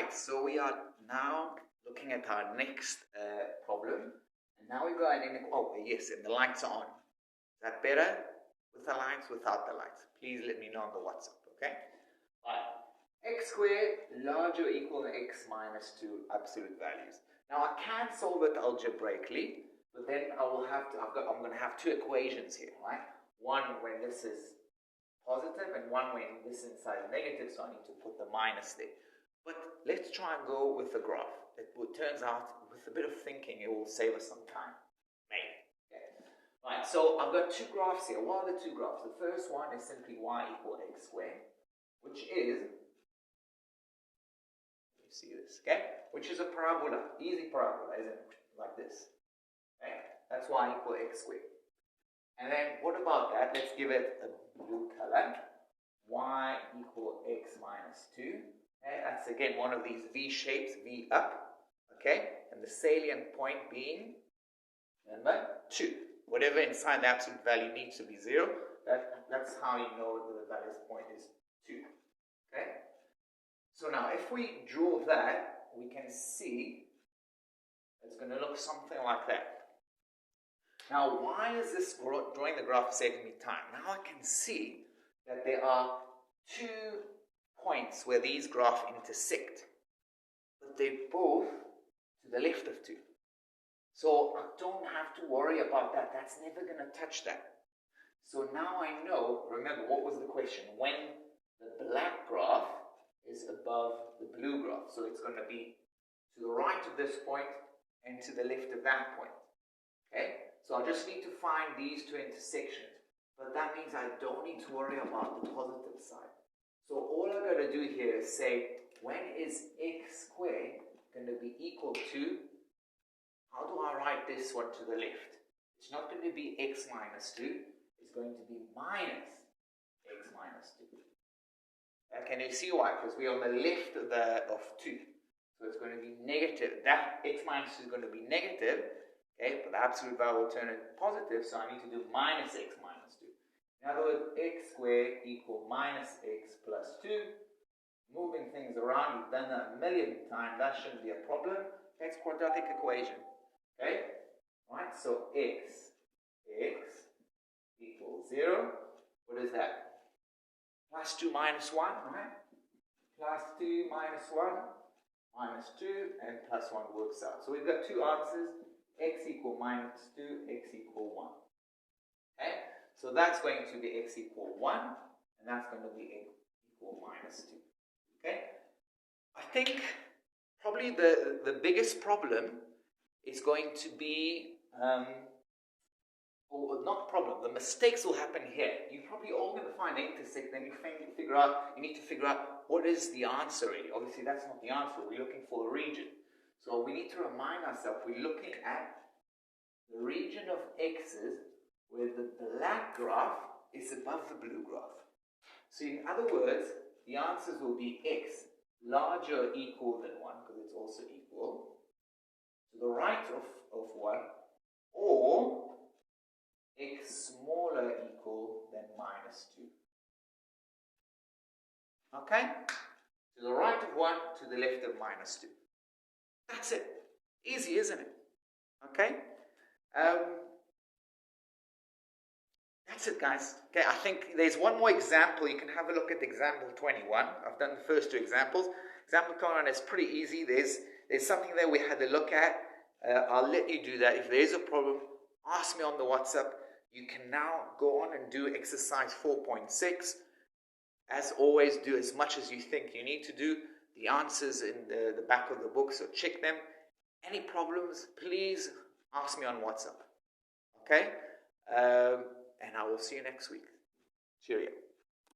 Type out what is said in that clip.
Right, so we are now looking at our next problem. And now we've got an inequality. Oh, yes, and the lights are on. Is that better? With the lights, without the lights? Please let me know on the WhatsApp, okay? Right. X squared larger or equal than x minus 2 absolute values. Now I can solve it algebraically, but then I'm going to have two equations here, right? One when this is positive and one when this inside is negative, so I need to put the minus there. But let's try and go with the graph. It turns out, with a bit of thinking, it will save us some time. Maybe. Okay. Right, so I've got two graphs here. What are the two graphs? The first one is simply y equal x squared, which is, you see this, okay? Which is a parabola, easy parabola, isn't it? Like this. Okay? That's y equal x squared. And then what about that? Let's give it a blue color. Y equal x minus 2. Okay? That's again one of these V shapes, V up. Okay? And the salient point being, remember, 2. Whatever inside the absolute value needs to be 0. That's how you know that the value point is 2. Okay? So now if we draw that, we can see it's going to look something like that. Now, why is this drawing the graph saving me time? Now I can see that there are 2 points where these graphs intersect, but they're both to the left of 2. So I don't have to worry about that. That's never going to touch that. So now I know, remember, what was the question? When the black graph is above the blue graph. So it's going to be to the right of this point and to the left of that point. Okay? So I just need to find these 2 intersections. But that means I don't need to worry about the positive side. So all I've got to do here is say, when is x squared going to be equal to, how do I write this one to the left? It's not going to be x minus 2. It's going to be minus x minus 2. Can you see why? Because we're on the left of 2. So it's going to be negative. That x minus 2 is going to be negative. Okay, but the absolute value will turn it positive, so I need to do minus x minus 2. In other words, x squared equal minus x plus 2. Moving things around, you've done that a million times, that shouldn't be a problem. It's quadratic equation. Okay? Right, so x equals 0. What is that? Plus 2 minus 1, right? Plus 2 minus 1, minus 2, and plus 1 works out. So we've got two answers. X equal minus 2, x equal 1. Okay? So that's going to be x equal 1, and that's going to be x equal minus 2. Okay? I think probably the biggest problem is going to be, or not problem, the mistakes will happen here. You're probably all going to find an intersect, then you need to figure out what is the answer really. Obviously that's not the answer, we're looking for a region. So we need to remind ourselves, we're looking at the region of x's where the black graph is above the blue graph. So in other words, the answers will be x larger or equal than 1, because it's also equal, to the right of 1, or x smaller equal than minus 2. Okay? To the right of 1, to the left of minus 2. That's it. Easy, isn't it? Okay? That's it, guys. Okay, I think there's one more example. You can have a look at example 21. I've done the first 2 examples. Example 21 is pretty easy. There's something there we had to look at. I'll let you do that. If there's a problem, ask me on the WhatsApp. You can now go on and do exercise 4.6. As always, do as much as you think you need to do. The answers in the back of the book, so check them. Any problems, please ask me on WhatsApp. Okay? And I will see you next week. Cheerio.